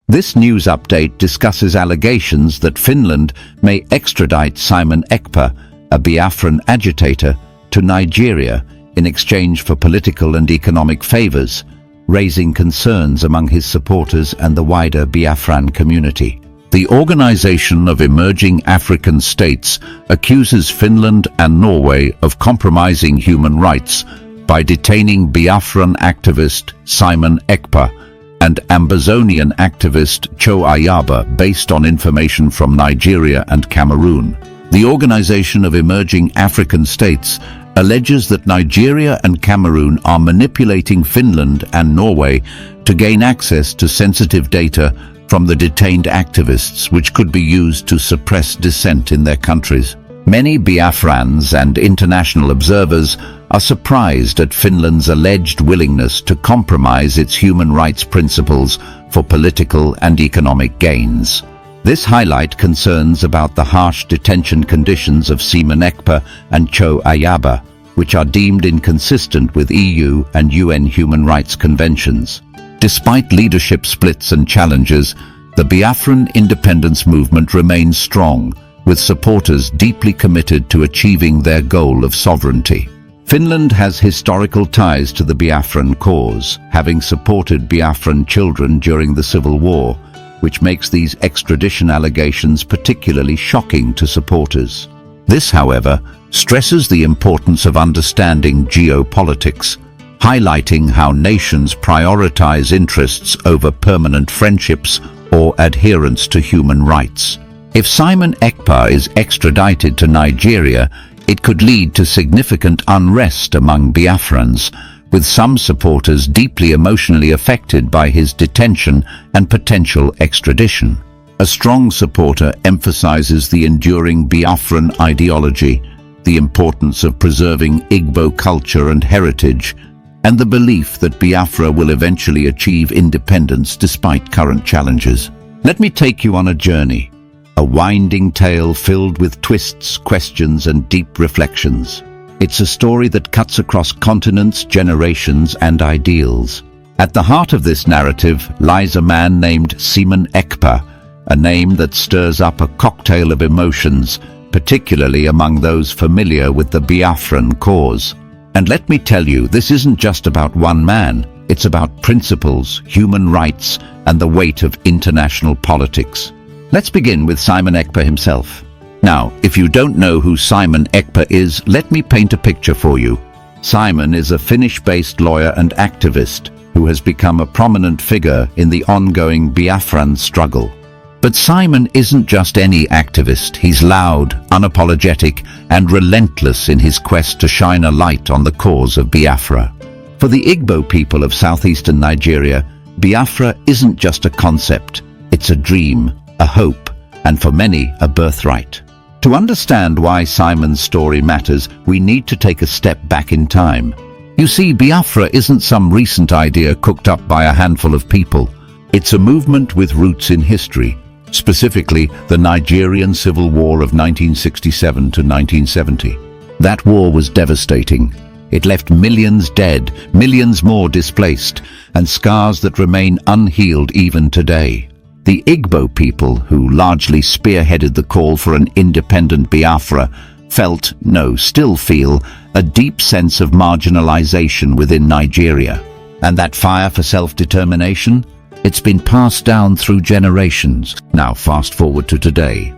This news update discusses allegations that Finland may extradite Simon Ekpa, a Biafran agitator, to Nigeria in exchange for political and economic favors, raising concerns among his supporters and the wider Biafran community. The Organization of Emerging African States accuses Finland and Norway of compromising human rights by detaining Biafran activist Simon Ekpa and Ambazonian activist Cho Ayaba based on information from Nigeria and Cameroon. The Organization of Emerging African States alleges that Nigeria and Cameroon are manipulating Finland and Norway to gain access to sensitive data from the detained activists, which could be used to suppress dissent in their countries. Many Biafrans and international observers are surprised at Finland's alleged willingness to compromise its human rights principles for political and economic gains. This highlights concerns about the harsh detention conditions of Simon Ekpa and Cho Ayaba, which are deemed inconsistent with EU and UN human rights conventions. Despite leadership splits and challenges, the Biafran independence movement remains strong, with supporters deeply committed to achieving their goal of sovereignty. Finland has historical ties to the Biafran cause, having supported Biafran children during the Civil War, which makes these extradition allegations particularly shocking to supporters. This, however, stresses the importance of understanding geopolitics, highlighting how nations prioritize interests over permanent friendships or adherence to human rights. If Simon Ekpa is extradited to Nigeria, it could lead to significant unrest among Biafrans, with some supporters deeply emotionally affected by his detention and potential extradition. A strong supporter emphasizes the enduring Biafran ideology, the importance of preserving Igbo culture and heritage, and the belief that Biafra will eventually achieve independence despite current challenges. Let me take you on a journey, a winding tale filled with twists, questions, and deep reflections. It's a story that cuts across continents, generations, and ideals. At the heart of this narrative lies a man named Simon Ekpa, a name that stirs up a cocktail of emotions, particularly among those familiar with the Biafran cause. And let me tell you, this isn't just about one man. It's about principles, human rights, and the weight of international politics. Let's begin with Simon Ekpa himself. Now, if you don't know who Simon Ekpa is, let me paint a picture for you. Simon is a Finnish-based lawyer and activist who has become a prominent figure in the ongoing Biafran struggle. But Simon isn't just any activist. He's loud, unapologetic, and relentless in his quest to shine a light on the cause of Biafra. For the Igbo people of southeastern Nigeria, Biafra isn't just a concept. It's a dream, a hope, and for many, a birthright. To understand why Simon's story matters, we need to take a step back in time. You see, Biafra isn't some recent idea cooked up by a handful of people. It's a movement with roots in history, specifically the Nigerian Civil War of 1967 to 1970. That war was devastating. It left millions dead, millions more displaced, and scars that remain unhealed even today. The Igbo people, who largely spearheaded the call for an independent Biafra, still feel, a deep sense of marginalization within Nigeria. And that fire for self-determination? It's been passed down through generations. Now fast forward to today.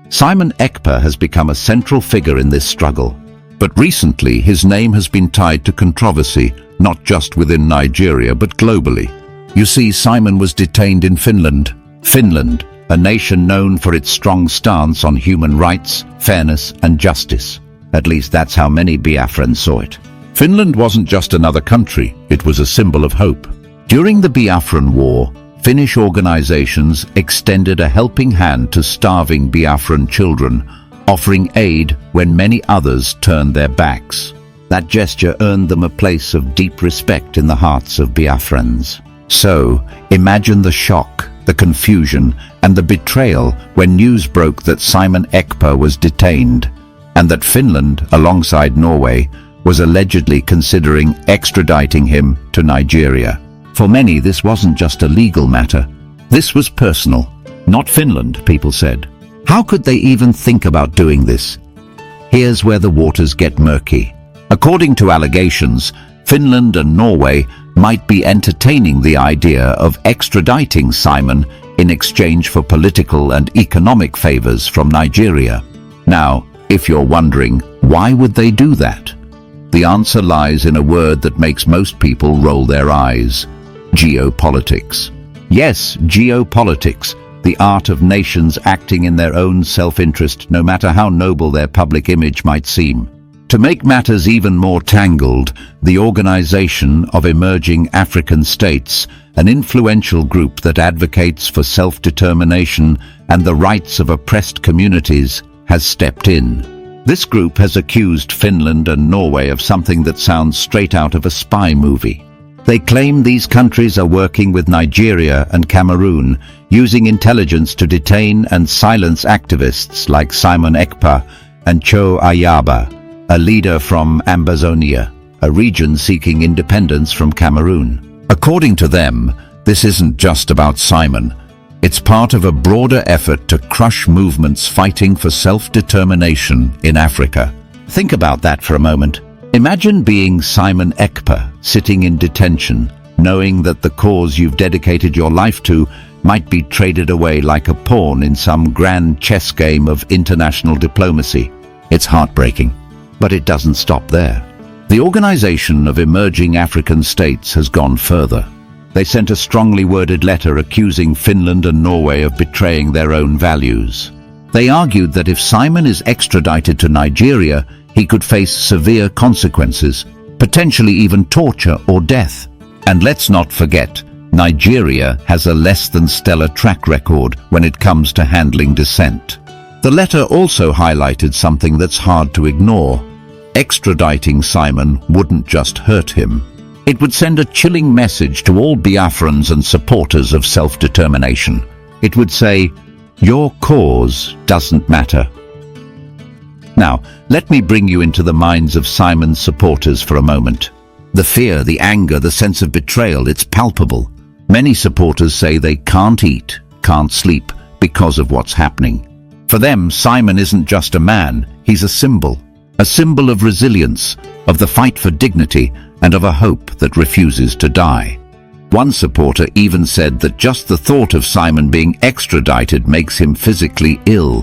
Simon Ekpa has become a central figure in this struggle. But recently his name has been tied to controversy, not just within Nigeria but globally. You see, Simon was detained in Finland. Finland, a nation known for its strong stance on human rights, fairness, and justice. At least that's how many Biafrans saw it. Finland wasn't just another country, it was a symbol of hope. During the Biafran War, Finnish organizations extended a helping hand to starving Biafran children, offering aid when many others turned their backs. That gesture earned them a place of deep respect in the hearts of Biafrans. So, imagine the shock, the confusion, and the betrayal when news broke that Simon Ekpa was detained, and that Finland, alongside Norway, was allegedly considering extraditing him to Nigeria. For many, this wasn't just a legal matter. This was personal. Not Finland, people said. How could they even think about doing this? Here's where the waters get murky. According to allegations, Finland and Norway might be entertaining the idea of extraditing Simon in exchange for political and economic favors from Nigeria. Now, if you're wondering, why would they do that? The answer lies in a word that makes most people roll their eyes: geopolitics. Yes, geopolitics, the art of nations acting in their own self-interest, no matter how noble their public image might seem. To make matters even more tangled, the Organization of Emerging African States, an influential group that advocates for self-determination and the rights of oppressed communities, has stepped in. This group has accused Finland and Norway of something that sounds straight out of a spy movie. They claim these countries are working with Nigeria and Cameroon, using intelligence to detain and silence activists like Simon Ekpa and Cho Ayaba, a leader from Ambazonia, a region seeking independence from Cameroon. According to them, this isn't just about Simon. It's part of a broader effort to crush movements fighting for self-determination in Africa. Think about that for a moment. Imagine being Simon Ekpa, sitting in detention, knowing that the cause you've dedicated your life to might be traded away like a pawn in some grand chess game of international diplomacy. It's heartbreaking. But it doesn't stop there. The Organization of Emerging African States has gone further. They sent a strongly worded letter accusing Finland and Norway of betraying their own values. They argued that if Simon is extradited to Nigeria, he could face severe consequences, potentially even torture or death. And let's not forget, Nigeria has a less than stellar track record when it comes to handling dissent. The letter also highlighted something that's hard to ignore. Extraditing Simon wouldn't just hurt him. It would send a chilling message to all Biafrans and supporters of self-determination. It would say, your cause doesn't matter. Now, let me bring you into the minds of Simon's supporters for a moment. The fear, the anger, the sense of betrayal, it's palpable. Many supporters say they can't eat, can't sleep because of what's happening. For them, Simon isn't just a man, he's a symbol of resilience, of the fight for dignity, and of a hope that refuses to die. One supporter even said that just the thought of Simon being extradited makes him physically ill.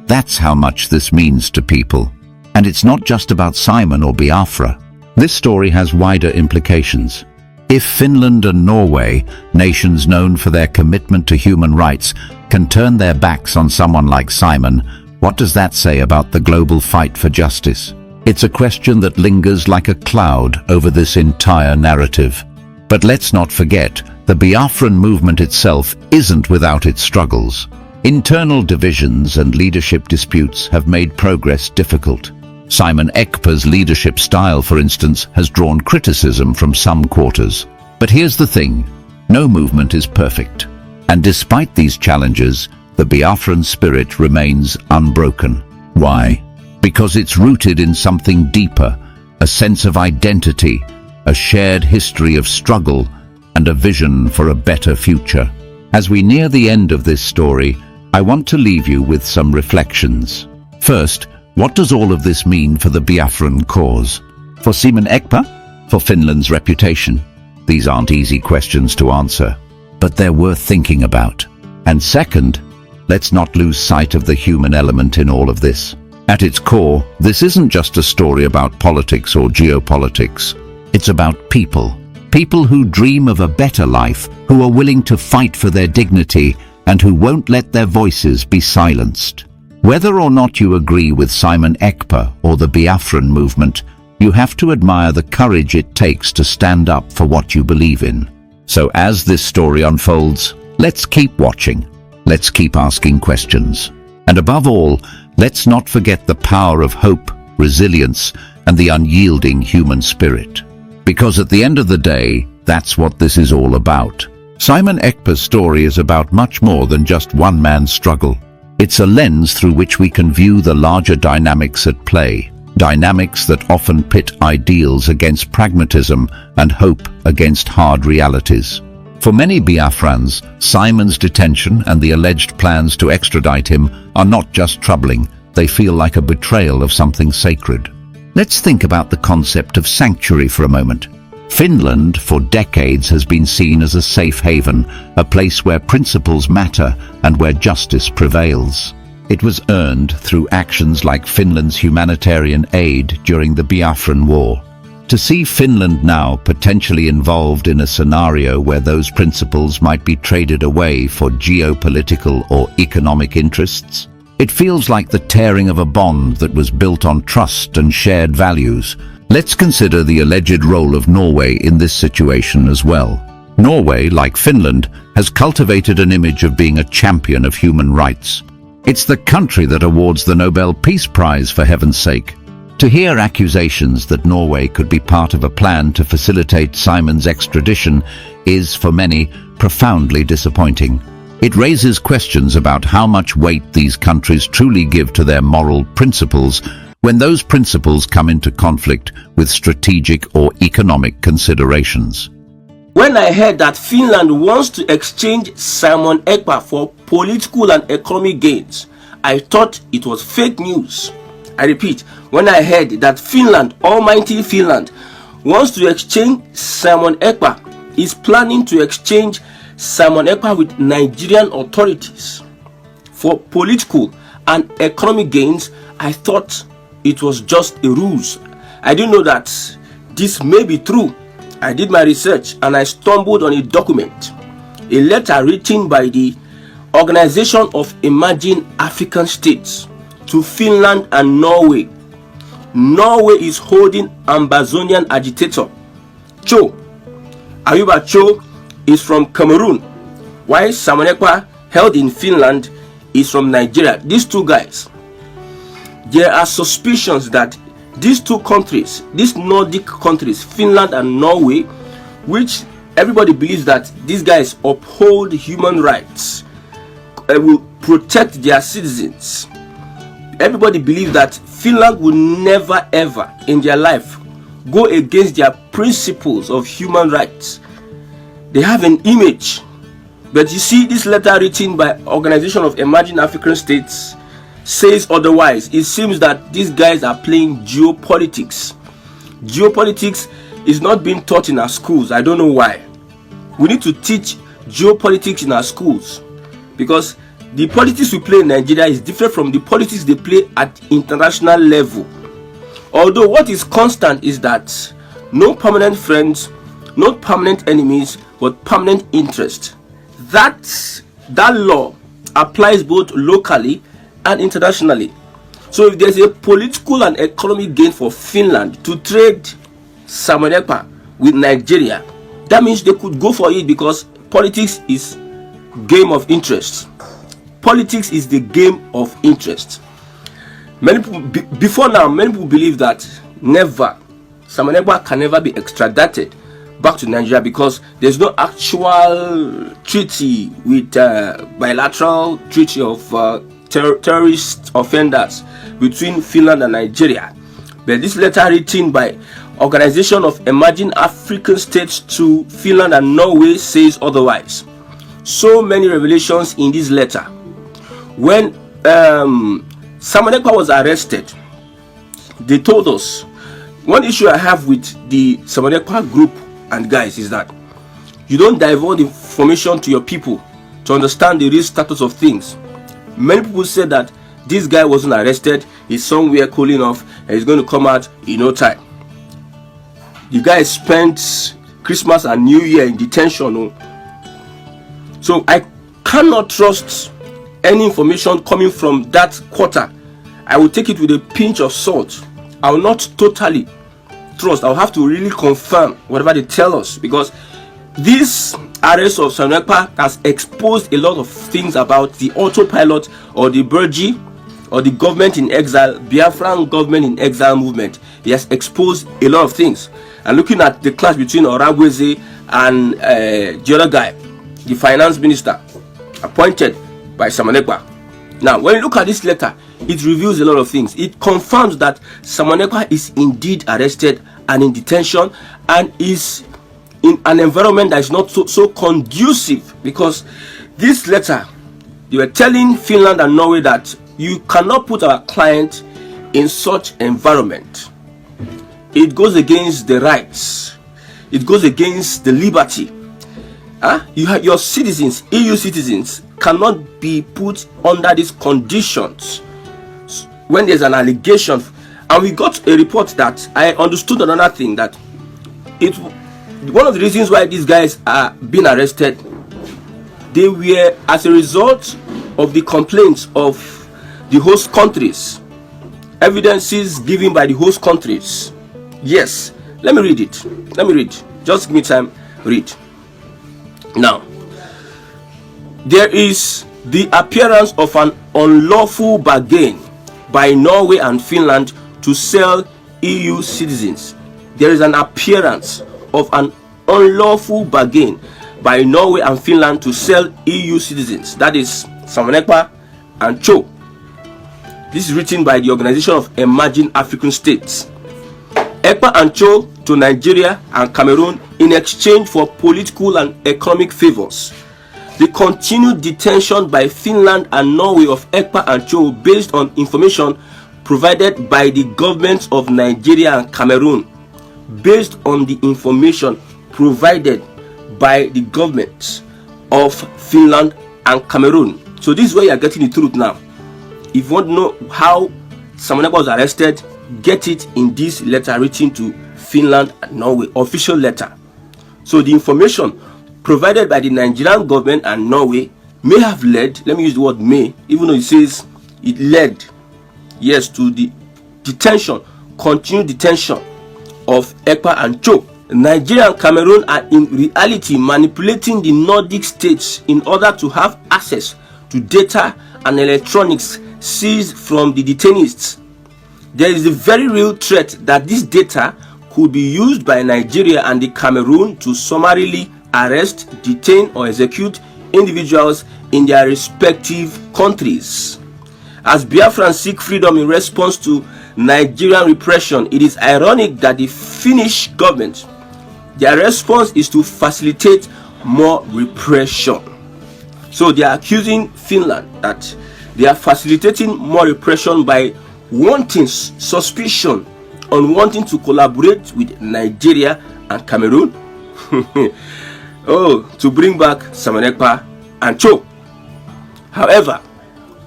That's how much this means to people. And it's not just about Simon or Biafra. This story has wider implications. If Finland and Norway, nations known for their commitment to human rights, can turn their backs on someone like Simon, what does that say about the global fight for justice? It's a question that lingers like a cloud over this entire narrative. But let's not forget, the Biafran movement itself isn't without its struggles. Internal divisions and leadership disputes have made progress difficult. Simon Ekpa's leadership style, for instance, has drawn criticism from some quarters. But here's the thing, no movement is perfect. And despite these challenges, the Biafran spirit remains unbroken. Why? Because it's rooted in something deeper, a sense of identity, a shared history of struggle, and a vision for a better future. As we near the end of this story, I want to leave you with some reflections. First, what does all of this mean for the Biafran cause? For Simon Ekpa? For Finland's reputation? These aren't easy questions to answer, but they're worth thinking about. And second, let's not lose sight of the human element in all of this. At its core, this isn't just a story about politics or geopolitics. It's about people. People who dream of a better life, who are willing to fight for their dignity, and who won't let their voices be silenced. Whether or not you agree with Simon Ekpa or the Biafran movement, you have to admire the courage it takes to stand up for what you believe in. So as this story unfolds, let's keep watching. Let's keep asking questions. And above all, let's not forget the power of hope, resilience, and the unyielding human spirit. Because at the end of the day, that's what this is all about. Simon Ekpa's story is about much more than just one man's struggle. It's a lens through which we can view the larger dynamics at play, dynamics that often pit ideals against pragmatism and hope against hard realities. For many Biafrans, Simon's detention and the alleged plans to extradite him are not just troubling, they feel like a betrayal of something sacred. Let's think about the concept of sanctuary for a moment. Finland, for decades, has been seen as a safe haven, a place where principles matter and where justice prevails. It was earned through actions like Finland's humanitarian aid during the Biafran War. To see Finland now potentially involved in a scenario where those principles might be traded away for geopolitical or economic interests, it feels like the tearing of a bond that was built on trust and shared values. Let's consider the alleged role of Norway in this situation as well. Norway, like Finland, has cultivated an image of being a champion of human rights. It's the country that awards the Nobel Peace Prize, for heaven's sake. To hear accusations that Norway could be part of a plan to facilitate Simon's extradition is, for many, profoundly disappointing. It raises questions about how much weight these countries truly give to their moral principles when those principles come into conflict with strategic or economic considerations. When I heard that Finland wants to exchange Simon Ekpa for political and economic gains, I thought it was fake news. I repeat, when I heard that Finland, almighty Finland, wants to exchange Simon Ekpa, is planning to exchange Simon Ekpa with Nigerian authorities for political and economic gains, I thought it was just a ruse. I didn't know that this may be true. I did my research and I stumbled on a document, a letter written by the Organization of Emerging African States to Finland and Norway. Norway is holding Amazonian agitator Cho. Ayuba Cho is from Cameroon, while Simon Ekpa, held in Finland, is from Nigeria. These two guys, there are suspicions that these two countries, these Nordic countries, Finland and Norway, which everybody believes that these guys uphold human rights, will protect their citizens. Everybody believes that Finland will never ever in their life go against their principles of human rights. They have an image. But you see, this letter written by Organization of Emerging African States says otherwise. It seems that these guys are playing geopolitics. Geopolitics is not being taught in our schools. I don't know why. We need to teach geopolitics in our schools, because the politics we play in Nigeria is different from the politics they play at international level. Although what is constant is that no permanent friends, not permanent enemies, but permanent interest. That law applies both locally and internationally. So if there's a political and economic gain for Finland to trade Simon Ekpa with Nigeria, that means they could go for it, because politics is game of interest. Politics is the game of interest. Many people, before now, many people believe that Simon Ekpa can never be extradited back to Nigeria, because there's no actual treaty with bilateral treaty of terrorist offenders between Finland and Nigeria. But this letter written by Organization of Emerging African States to Finland and Norway says otherwise. So many revelations in this letter. When Simon Ekpa was arrested, they told us, one issue I have with the Simon Ekpa group and guys is that you don't divulge information to your people to understand the real status of things. Many people said that this guy wasn't arrested, he's somewhere cooling off, and he's going to come out in no time. The guy spent Christmas and New Year in detention. So I cannot trust any information coming from that quarter. I will take it with a pinch of salt. I will not totally trust. I'll have to really confirm whatever they tell us, because this arrest of Simon Ekpa has exposed a lot of things about the autopilot or the Burji or the government in exile, Biafran government in exile movement. He has exposed a lot of things. And looking at the clash between Oragweze and the other guy, the finance minister appointed by Simon Ekpa. Now, when you look at this letter, it reveals a lot of things. It confirms that Simon Ekpa is indeed arrested and in detention, and is in an environment that is not so conducive, because this letter, they were telling Finland and Norway that you cannot put our client in such environment. It goes against the rights. It goes against the liberty. You have your citizens, EU citizens, cannot be put under these conditions when there's an allegation. And we got a report that I understood another thing, that one of the reasons why these guys are being arrested, they were as a result of the complaints of the host countries, evidences given by the host countries. Yes, let me read it. Just give me time. Read. Now, there is the appearance of an unlawful bargain by Norway and Finland to sell EU citizens. There is an appearance of an unlawful bargain by Norway and Finland to sell EU citizens. That is Simon Ekpa and Cho. This is written by the Organization of Emerging African States. Ekpa and Cho to Nigeria and Cameroon in exchange for political and economic favors. The continued detention by Finland and Norway of Ekpa and Cho, based on information provided by the governments of Nigeria and Cameroon. Based on the information provided by the governments of Finland and Cameroon. So this is where you are getting the truth now. If you want to know how Simon Ekpa was arrested, get it in this letter written to Finland and Norway, official letter. So the information provided by the Nigerian government and Norway may have led, let me use the word may, even though it says it led, yes, to the detention, continued detention of Ekpa and Cho. Nigeria and Cameroon are in reality manipulating the Nordic states in order to have access to data and electronics seized from the detainees. There is a very real threat that this data could be used by Nigeria and the Cameroon to summarily arrest, detain, or execute individuals in their respective countries. As Biafrans seek freedom in response to Nigerian repression, it is ironic that the Finnish government, their response is to facilitate more repression. So they are accusing Finland that they are facilitating more repression by wanting suspicion on wanting to collaborate with Nigeria and Cameroon to bring back Simon Ekpa and Cho. However,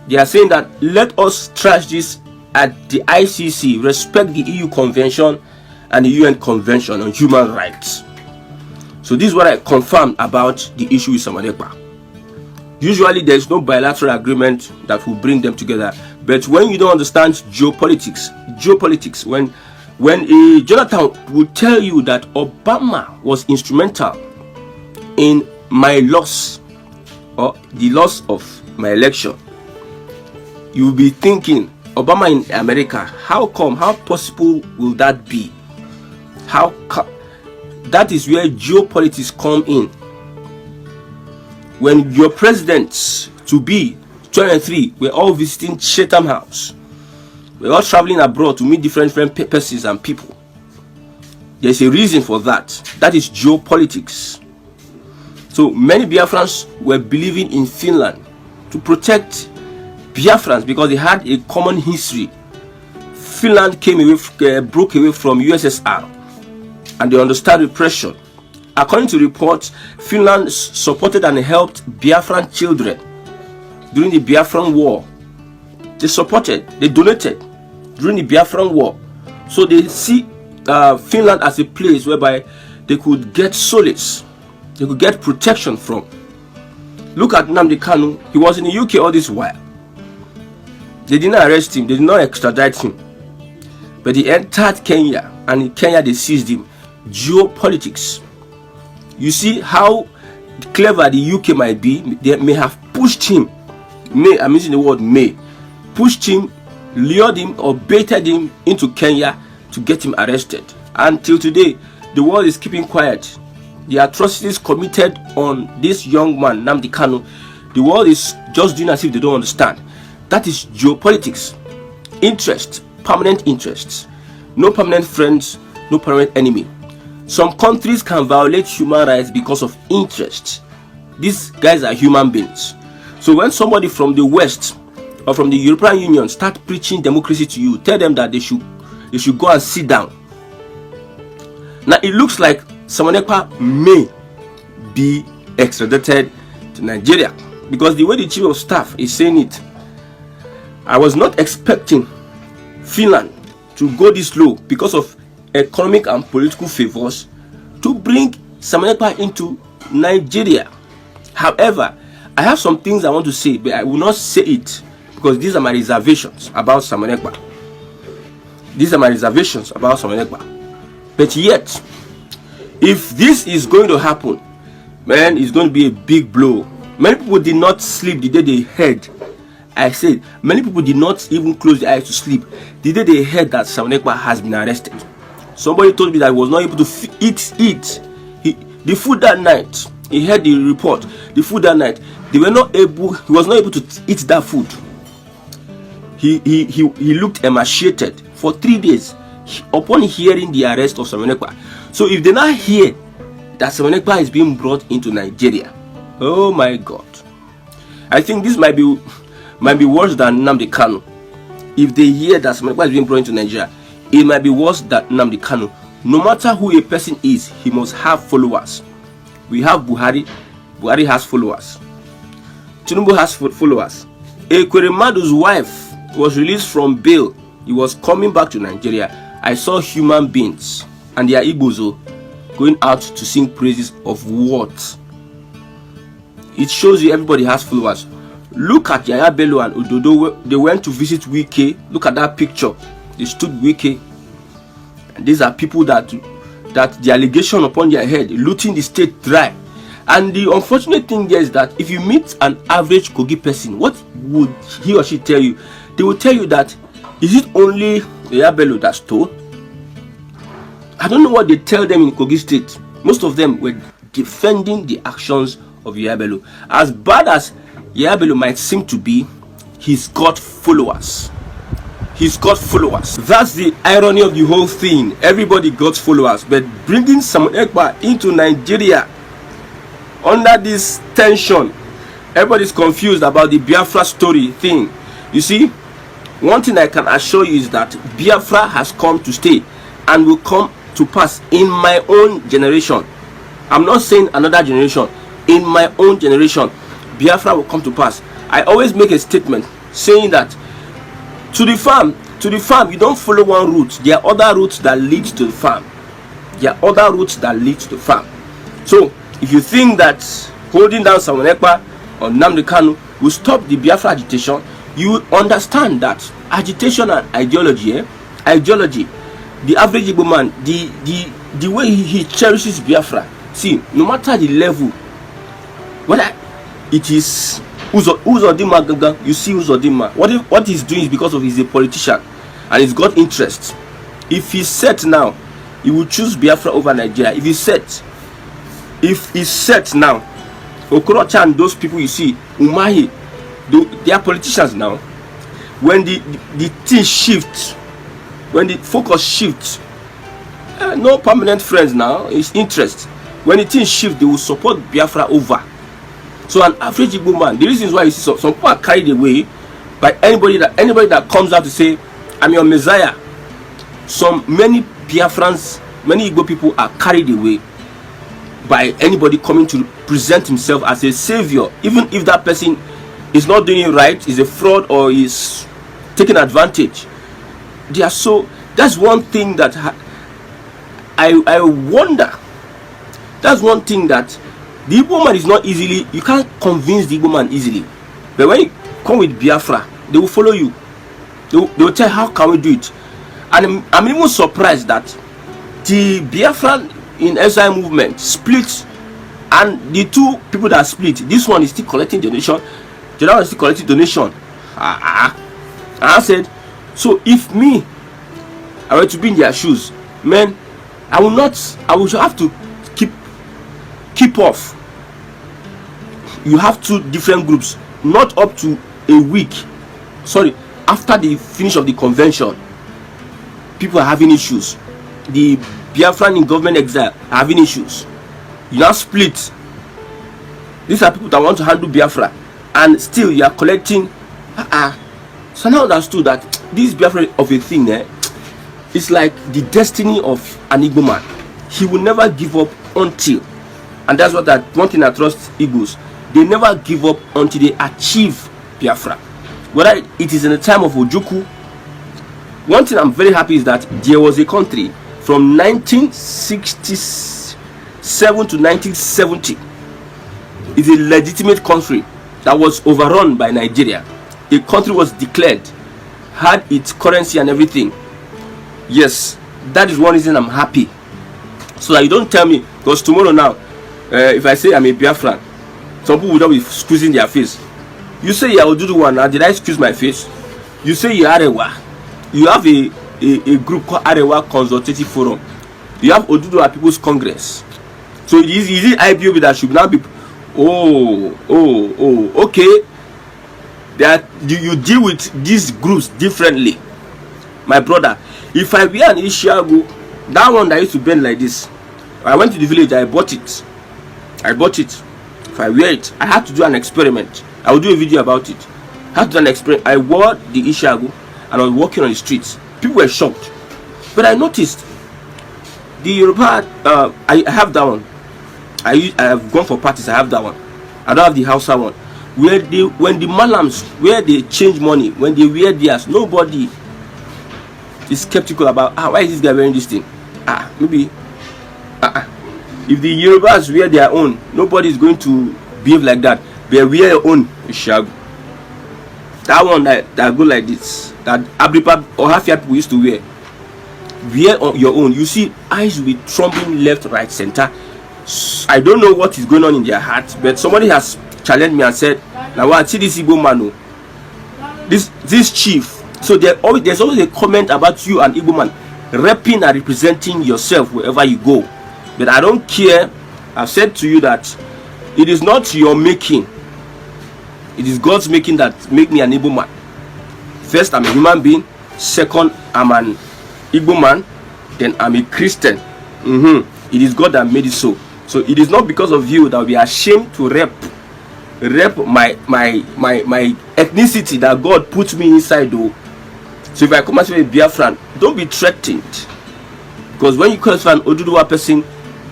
they are saying that let us trash this at the ICC, respect the EU Convention and the UN Convention on Human Rights. So this is what I confirmed about the issue with Simon Ekpa. Usually there is no bilateral agreement that will bring them together, but when you don't understand geopolitics, when Jonathan will tell you that Obama was instrumental in my loss or the loss of my election, you will be thinking, Obama in America, how come, how possible will that be? That is where geopolitics come in. When your presidents to be 23 were all visiting Chatham House, we're all traveling abroad to meet different persons and people. There's a reason for that. That is geopolitics. So many Biafrans were believing in Finland to protect Biafrans because they had a common history. Finland broke away from USSR, and they understand repression. According to reports, Finland supported and helped Biafran children during the Biafran War. They donated during the Biafran War. So they see Finland as a place whereby they could get solace, they could get protection from. Look at Nnamdi Kanu. He was in the UK all this while. They did not arrest him, they did not extradite him, but he entered Kenya, and in Kenya they seized him. Geopolitics. You see how clever the UK might be. They may have pushed him, I'm using the word may, pushed him, lured him or baited him into Kenya to get him arrested. Until today, the world is keeping quiet. The atrocities committed on this young man, Nnamdi Kanu, the world is just doing as if they don't understand. That is geopolitics. Interest, permanent interests. No permanent friends, no permanent enemy. Some countries can violate human rights because of interest. These guys are human beings. So when somebody from the West or from the European Union start preaching democracy to you, tell them that they should go and sit down. Now it looks like Simon Ekpa may be extradited to Nigeria, because the way the chief of staff is saying it, I was not expecting Finland to go this low because of economic and political favors to bring Simon Ekpa into Nigeria. However, I have some things I want to say, but I will not say it because these are my reservations about Simon Ekpa. These are my reservations about Simon Ekpa. But yet, if this is going to happen, man, it's going to be a big blow. Many people did not sleep the day they heard. I said, many people did not even close their eyes to sleep the day they heard that Simon Ekpa has been arrested. Somebody told me that he was not able to eat. The food that night, he heard the report. The food that night, he was not able to eat that food. He looked emaciated for 3 days upon hearing the arrest of Simon Ekpa. So if they not hear that Simon Ekpa is being brought into Nigeria, oh my God, I think this might be worse than Nnamdi Kanu. If they hear that Simon Ekpa is being brought into Nigeria, it might be worse than Nnamdi Kanu. No matter who a person is, he must have followers. We have Buhari. Buhari has followers. Tinubu has followers. Ekweremadu's wife was released from bail. He was coming back to Nigeria. I saw human beings and their Igbozo going out to sing praises of what? It shows you everybody has followers. Look at Yaya Bello and Ododo. They went to visit Wike. Look at that picture. They stood Wike. And these are people that the allegation upon their head, looting the state dry. And the unfortunate thing here is that if you meet an average Kogi person, what would he or she tell you? They will tell you that, is it only Yaya Bello that stole? I don't know what they tell them in Kogi State. Most of them were defending the actions of Yaya Bello. As bad as Yaya Bello might seem to be, he's got followers. He's got followers. That's the irony of the whole thing. Everybody got followers, but bringing Simon Ekpa into Nigeria under this tension, everybody's confused about the Biafra story thing. You see, one thing I can assure you is that Biafra has come to stay and will come to pass in my own generation. I'm not saying another generation. In my own generation, Biafra will come to pass. I always make a statement saying that to the farm, you don't follow one route. There are other routes that lead to the farm. There are other routes that lead to the farm. So, if you think that holding down Simon Ekpa or Nnamdi Kanu will stop the Biafra agitation, you will understand that agitation and ideology, the average Igbo man, the way he cherishes Biafra. See, no matter the level, whether it is Uzodinma Gaga, you see Uzodinma. What he's doing is because of he's a politician and he's got interest. If he's set now, he will choose Biafra over Nigeria. If he's set now, Okorocha and those people you see, Umahi, they are politicians now. When the thing shifts, when the focus shifts, no permanent friends now, it's interest. When the thing shifts, they will support Biafra over. So an average Igbo man, the reason why you see some people are carried away by anybody that comes out to say, I'm your Messiah. Many Biafrans, many Igbo people are carried away by anybody coming to present himself as a savior, even if that person is not doing it right, is a fraud or is taking advantage. They are so. That's one thing that I wonder. That's one thing that the Igbo man is not easily, you can't convince the Igbo man easily. But when you come with Biafra, they will follow you. They will tell how can we do it. And I'm even surprised that the Biafra in exile movement split, and the two people that split, this one is still collecting donation, the other one is still collecting donation. I said, so if me, I were to be in their shoes, man, I will have to keep off. You have two different groups, not up to a week. Sorry, after the finish of the convention, people are having issues. The Biafran in government exile are having issues. You now split. These are people that want to handle Biafra, and still you are collecting. So now I understood that this Biafra of a thing, it's like the destiny of an Igbo man. He will never give up until, and that's what one thing I trust Igbos. They never give up until they achieve Biafra. Whether it is in the time of Ojukwu. One thing I'm very happy is that there was a country from 1967 to 1970. It's a legitimate country that was overrun by Nigeria. A country was declared, had its currency and everything. Yes, that is one reason I'm happy. So that you don't tell me, because tomorrow now, if I say I'm a Biafran, some people will not be squeezing their face. You say I will do the one, now did I squeeze my face? You say you Arewa. You have a group called Arewa Consultative Forum. You have Oduduwa People's Congress. So is it IPOB that should now be, okay. That you deal with these groups differently. My brother, if I wear an Ishiago, that one that used to bend like this, I went to the village, I bought it. If I wear it, I had to do an experiment. I will do a video about it. I had to do an experiment. I wore the Ishiago and I was walking on the streets. People were shocked. But I noticed the Yoruba, I have that one. I have gone for parties, I have that one. I don't have the Hausa one. When the Malams, where they change money, when they wear theirs, nobody is skeptical about, why is this guy wearing this thing? Maybe, if the Yorubas wear their own, nobody is going to behave like that. They wear your own Ishiago. That one that go like this, that Abripa or Hafia people used to wear. Wear on your own. You see, eyes will be throbbing left, right, center. I don't know what is going on in their heart, but somebody has challenged me and said, now I see this Igbo man, this chief. So there's always a comment about you and Igbo man repping and representing yourself wherever you go. But I don't care. I've said to you that it is not your making. It is God's making that make me an Igbo man. First, I'm a human being. Second, I'm an Igbo man. Then I'm a Christian. It is God that made it so. So it is not because of you that will be ashamed to rep my ethnicity that God put me inside though. So if I come and say Biafran, don't be threatened. Because when you call yourself an Oduduwa person,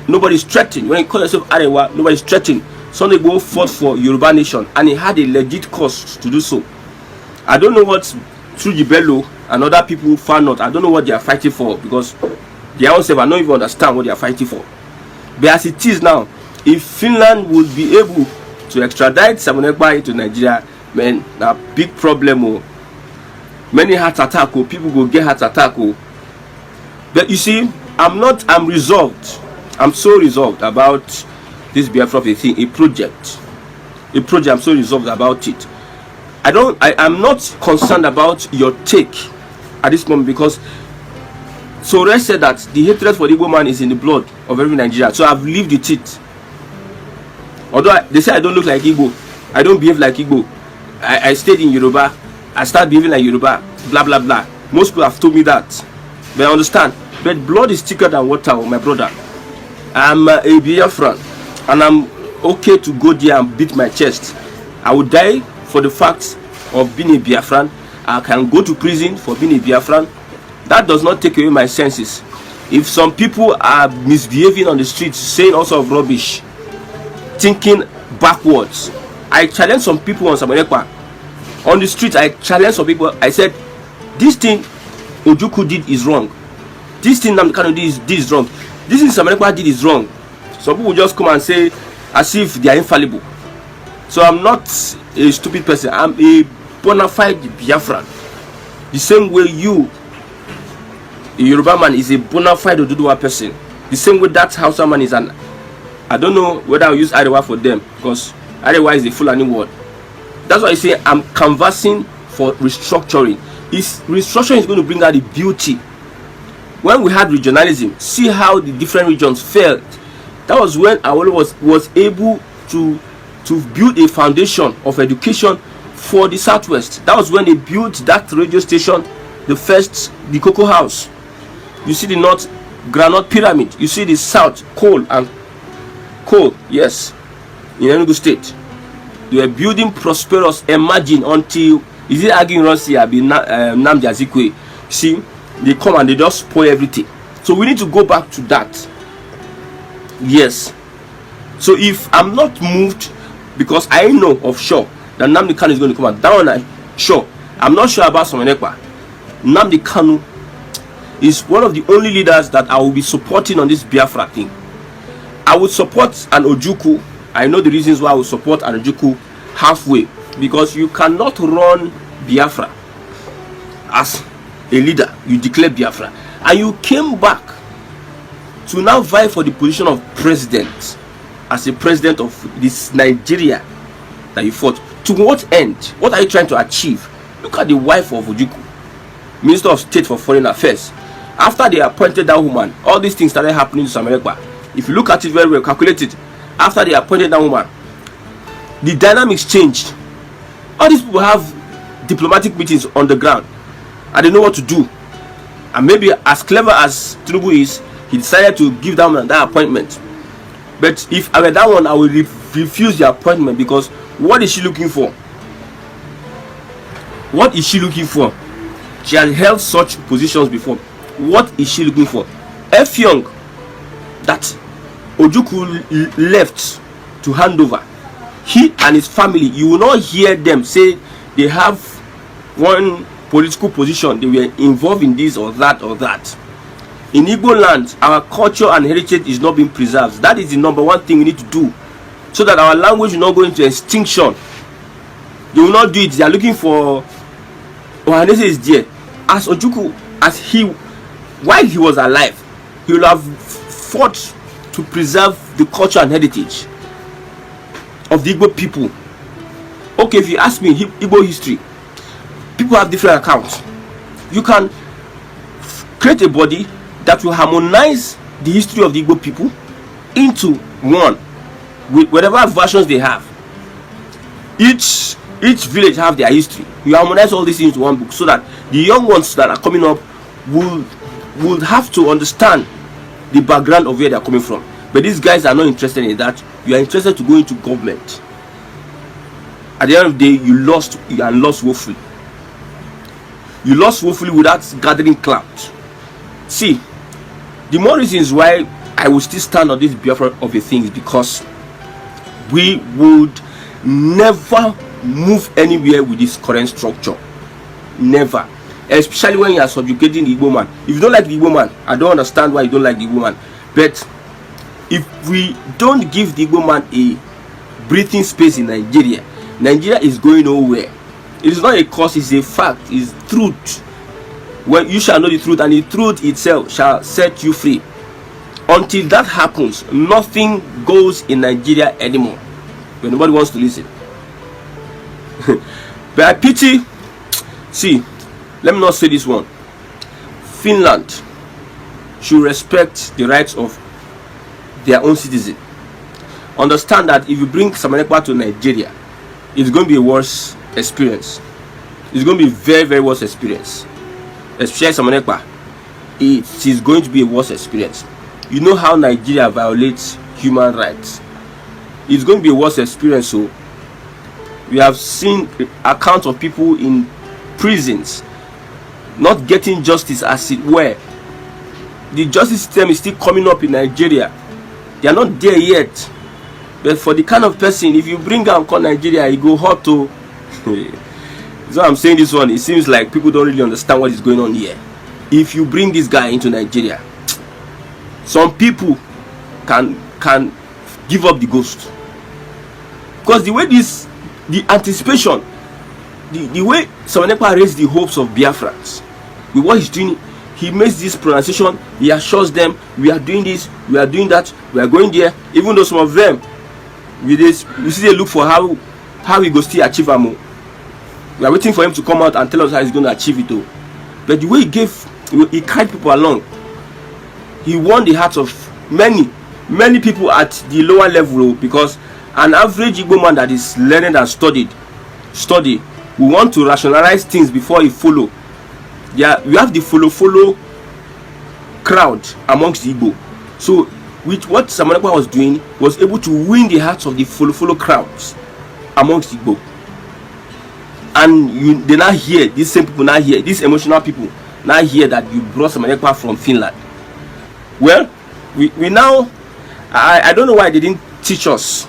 nobody's threatened. When you call yourself Arewa, nobody's threatened. Sunday Igboho fought for Yoruba nation and he had a legit cause to do so. I don't know what Truji Bello and other people found out. I don't know what they are fighting for, because their own self, I don't even understand what they are fighting for. But as it is now, if Finland would be able to extradite Simon Ekpa into Nigeria, man, a big problem. Many heart attack, people go get heart attack. But you see, I'm resolved. I'm so resolved about this Biafra thing, a project. I'm so resolved about it. I'm not concerned about your take at this moment, because Sore said that the hatred for the Igbo man is in the blood of every Nigerian. So I've lived with it. Although they say I don't look like Igbo, I don't behave like Igbo. I stayed in Yoruba, I started behaving like Yoruba, blah blah blah. Most people have told me that. But I understand. But blood is thicker than water, my brother. I'm a Biafran, and I'm okay to go there and beat my chest. I would die for the fact of being a Biafran. I can go to prison for being a Biafran. That does not take away my senses. If some people are misbehaving on the streets, saying all sorts of rubbish, thinking backwards, I challenge some people on Samonekwa. On the street, I challenge some people. I said, this thing Ojukwu did is wrong. This thing Namdekano did is wrong. This thing Samonekwa did is wrong. Some people just come and say as if they are infallible. So I'm not a stupid person. I'm a bona fide Biafran. The same way you, a Yoruba man, is a bona fide Oduduwa person. The same way that Hausa man is an, I don't know whether I'll use Arewa for them, because Arewa is a Fulani word. That's why I say I'm canvassing for restructuring. Restructuring is going to bring out the beauty. When we had regionalism, see how the different regions felt. That was when Awolowo was able to build a foundation of education for the Southwest. That was when they built that radio station, the Cocoa House. You see the North, groundnut pyramid. You see the south, coal, yes, in Enugu State. They were building prosperous, emerging until, is it arguing Rossi, Nnamdi Azikiwe? See, they come and they just spoil everything. So we need to go back to that. Yes. So if I'm not moved, because I know of sure that Nnamdi Kanu is going to come out, that one I'm sure. I'm not sure about Simon Ekpa. Nnamdi Kanu is one of the only leaders that I will be supporting on this Biafra thing. I would support an Ojukwu. I know the reasons why I would support an Ojukwu halfway, because you cannot run Biafra as a leader. You declare Biafra and you came back to now vie for the position of president, as a president of this Nigeria that you fought. To what end? What are you trying to achieve? Look at the wife of Ojukwu, Minister of State for Foreign Affairs. After they appointed that woman, all these things started happening to Samuel Ekpa. If you look at it very well, calculate it. After they appointed that woman, the dynamics changed. All these people have diplomatic meetings on the ground and they know what to do. And maybe as clever as Tinubu is, he decided to give that woman that appointment. But if I were that one, I would refuse the appointment, because what is she looking for? What is she looking for? She has held such positions before. What is she looking for? Effiong, that Ojukwu left to hand over, he and his family, you will not hear them say they have one political position, they were involved in this or that or that. In Igbo land, our culture and heritage is not being preserved. That is the number one thing we need to do, so that our language will not go into extinction. They will not do it. They are looking for Ohanese is there. As Ojukwu, while he was alive, he will have fought to preserve the culture and heritage of the Igbo people. Okay, if you ask me Igbo history, people have different accounts. You can create a body that will harmonize the history of the Igbo people into one, with whatever versions they have. Each village have their history. You harmonize all these into one book, so that the young ones that are coming up will have to understand the background of where they are coming from. But these guys are not interested in that. You are interested to go into government. At the end of the day, you lost woefully. You lost woefully without gathering clout. See, the more reasons why I will still stand on this Biafra of a thing is because we would never move anywhere with this current structure. Never. Especially when you are subjugating the Igbo man. If you don't like the Igbo man, I don't understand why you don't like the Igbo man. But if we don't give the Igbo man a breathing space in Nigeria, Nigeria is going nowhere. It is not a cause, it's a fact, it's truth. When you shall know the truth, and the truth itself shall set you free. Until that happens, nothing goes in Nigeria anymore. But nobody wants to listen. But I pity, see, let me not say this one. Finland should respect the rights of their own citizen. Understand that if you bring Samuel Ekpa to Nigeria, it's going to be a worse experience. It's going to be a very, very worse experience. Especially Samuel Ekpa, it is going to be a worse experience. You know how Nigeria violates human rights. It's going to be a worse experience. So we have seen accounts of people in prisons not getting justice as it were. The justice system is still coming up in Nigeria. They are not there yet. But for the kind of person, if you bring out call Nigeria, you go hot to. So I'm saying this one, it seems like people don't really understand what is going on here. If you bring this guy into Nigeria, some people can give up the ghost. Because the way the anticipation, the way Samuel Ekpa raised the hopes of Biafrans with what he's doing, he makes this pronunciation, he assures them, we are doing this, we are doing that, we are going there. Even though some of them, with this, we see they look for how he goes to achieve them. We are waiting for him to come out and tell us how he's going to achieve it though. But the way he carried people along, he won the hearts of many people at the lower level, because an average Igbo man that is learned and study, we want to rationalize things before he follow. Yeah, we have the follow crowd amongst the Igbo. So with what Simon Ekpa was doing, was able to win the hearts of the follow crowds amongst the Igbo. And they now hear, these same people now hear, these emotional people now hear that you brought Simon Ekpa from Finland. Well, we now, I don't know why they didn't teach us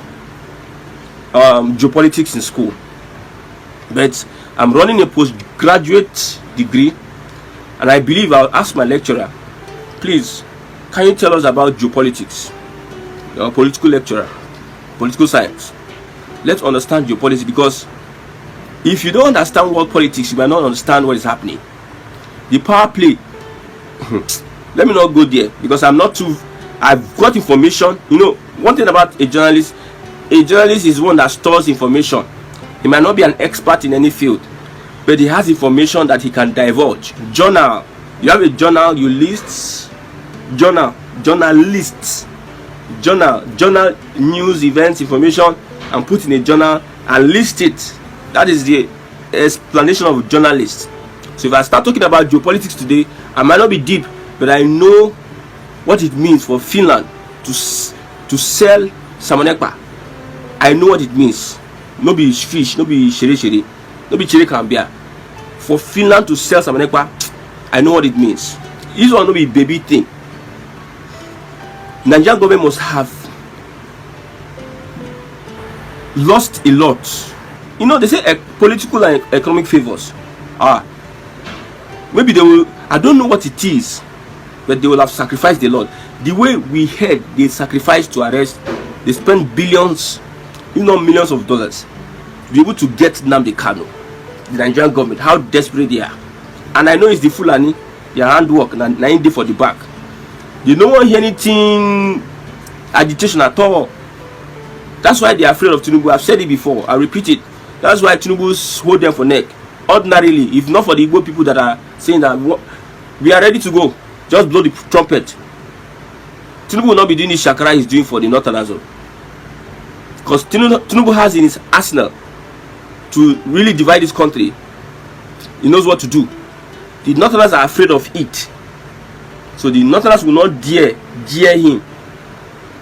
geopolitics in school, but I'm running a postgraduate degree, and I believe I'll ask my lecturer, please, can you tell us about geopolitics? You're a political lecturer, political science. Let's understand geopolitics, because if you don't understand world politics, you might not understand what is happening. The power play. Let me not go there, because I've got information. You know, one thing about a journalist is one that stores information. He might not be an expert in any field, but he has information that he can divulge. Journal. You have a journal, you list. Journalists. Journal news, events, information, and put in a journal and list it. That is the explanation of a journalist. So if I start talking about geopolitics today, I might not be deep, but I know what it means for Finland to sell Simon Ekpa. I know what it means. No be fish, no be shere, no be chere cambia. For Finland to sell Simon Ekpa, I know what it means. This will not be a baby thing. Nigerian government must have lost a lot. You know, they say political and economic favors. Maybe they will, I don't know what it is, but they will have sacrificed a lot. The way we heard they sacrificed to arrest, they spent billions, if not millions of dollars, to be able to get Nnamdi Kanu, the Nigerian government, how desperate they are. And I know it's the Fulani, their handwork, and 9 days for the back. They don't want to hear anything, agitation at all. That's why they are afraid of Tinubu. I've said it before, I repeat it. That's why Tinubu hold them for neck. Ordinarily, if not for the Igbo people that are saying that we are ready to go, just blow the trumpet, Tinubu will not be doing the shakara he's doing for the Northerners. Because Tinubu has in his arsenal to really divide this country. He knows what to do. The Northerners are afraid of it. So the Northerners will not dare him.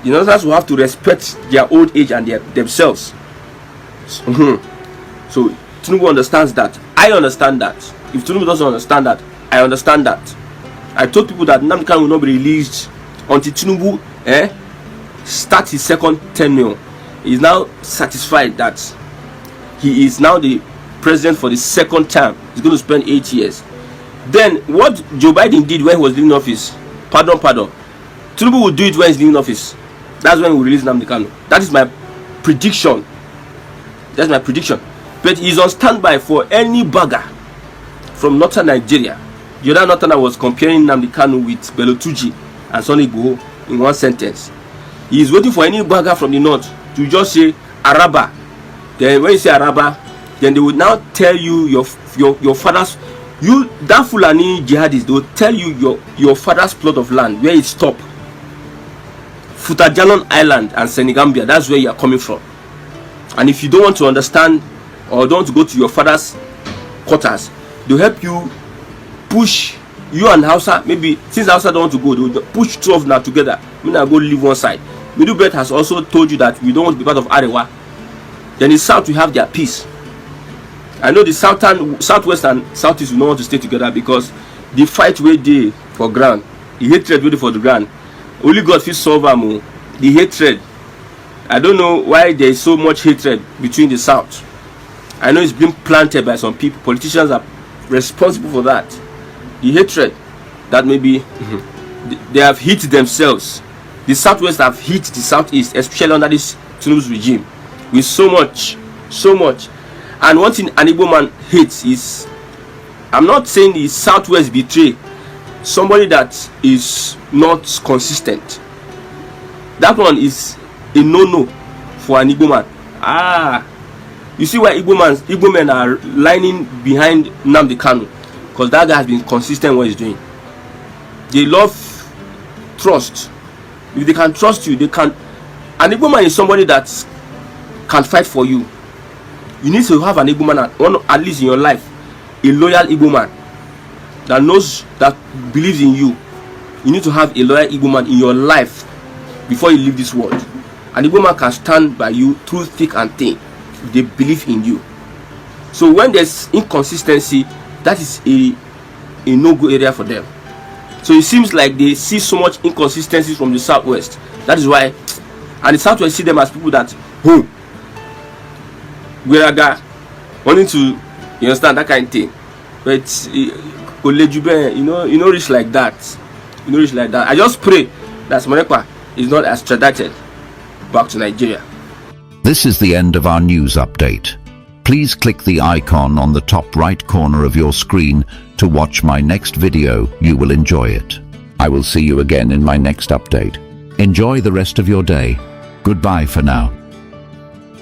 The Northerners will have to respect their old age and themselves. So Tinubu understands that. I understand that. If Tinubu doesn't understand that, I understand that. I told people that Nnamdi Kanu will not be released until Tinubu starts his second tenure. He is now satisfied that he is now the president for the second term. He's going to spend 8 years. Then what Joe Biden did when he was leaving office, pardon, Tinubu will do it when he's leaving office. That's when we release Nnamdi Kanu. That is my prediction. That's my prediction. But he's on standby for any bagger from northern Nigeria. The other northerner was comparing Nnamdi Kanu with Bello Turji and Sonny Igboho in one sentence. He is waiting for any bagger from the north to just say Araba. Then when you say Araba, then they will now tell you your father's, that Fulani jihadists, they will tell you your father's plot of land, where it stopped. Futajalon Island and Senegambia, that's where you are coming from. And if you don't want to understand or don't want to go to your father's quarters, they'll help you push you and Hausa. Maybe since Hausa don't want to go, they'll push two of them together. I'm gonna go live one side. Middlebelt has also told you that we don't want to be part of Arewa. Then the south will have their peace. I know the southwest and southeast will not want to stay together because the fight where they for ground, the hatred waiting for the ground. Only God will solve them. The hatred. I don't know why there is so much hatred between the south. I know it's been planted by some people. Politicians are responsible for that. The hatred that maybe they have hit themselves. The southwest have hit the southeast, especially under this Tinubu's regime, with so much. And one thing an Igbo man hates is, I'm not saying the southwest betray somebody that is not consistent. That one is a no for an Igbo man. You see why Igbo men are lining behind Nnamdi Kanu, because that guy has been consistent what he's doing. They love trust. If they can trust you, they can. An Igbo man is somebody that can fight for you. You need to have an Igbo man, at least in your life, a loyal Igbo man that knows, that believes in you. you need to have a loyal Igbo man in your life before you leave this world. And the Igbo man can stand by you through thick and thin. They believe in you. So when there's inconsistency, that is a no-go area for them. So it seems like they see so much inconsistencies from the Southwest. That is why, and the Southwest see them as people that, Gweraga, wanting to, you understand, that kind of thing. But you know, reach like that. You know, reach like that. I just pray that Simon Ekpa is not extradited back to Nigeria. This is the end of our news update. Please click the icon on the top right corner of your screen to watch my next video. You will enjoy it. I will see you again in my next update. Enjoy the rest of your day. Goodbye for now.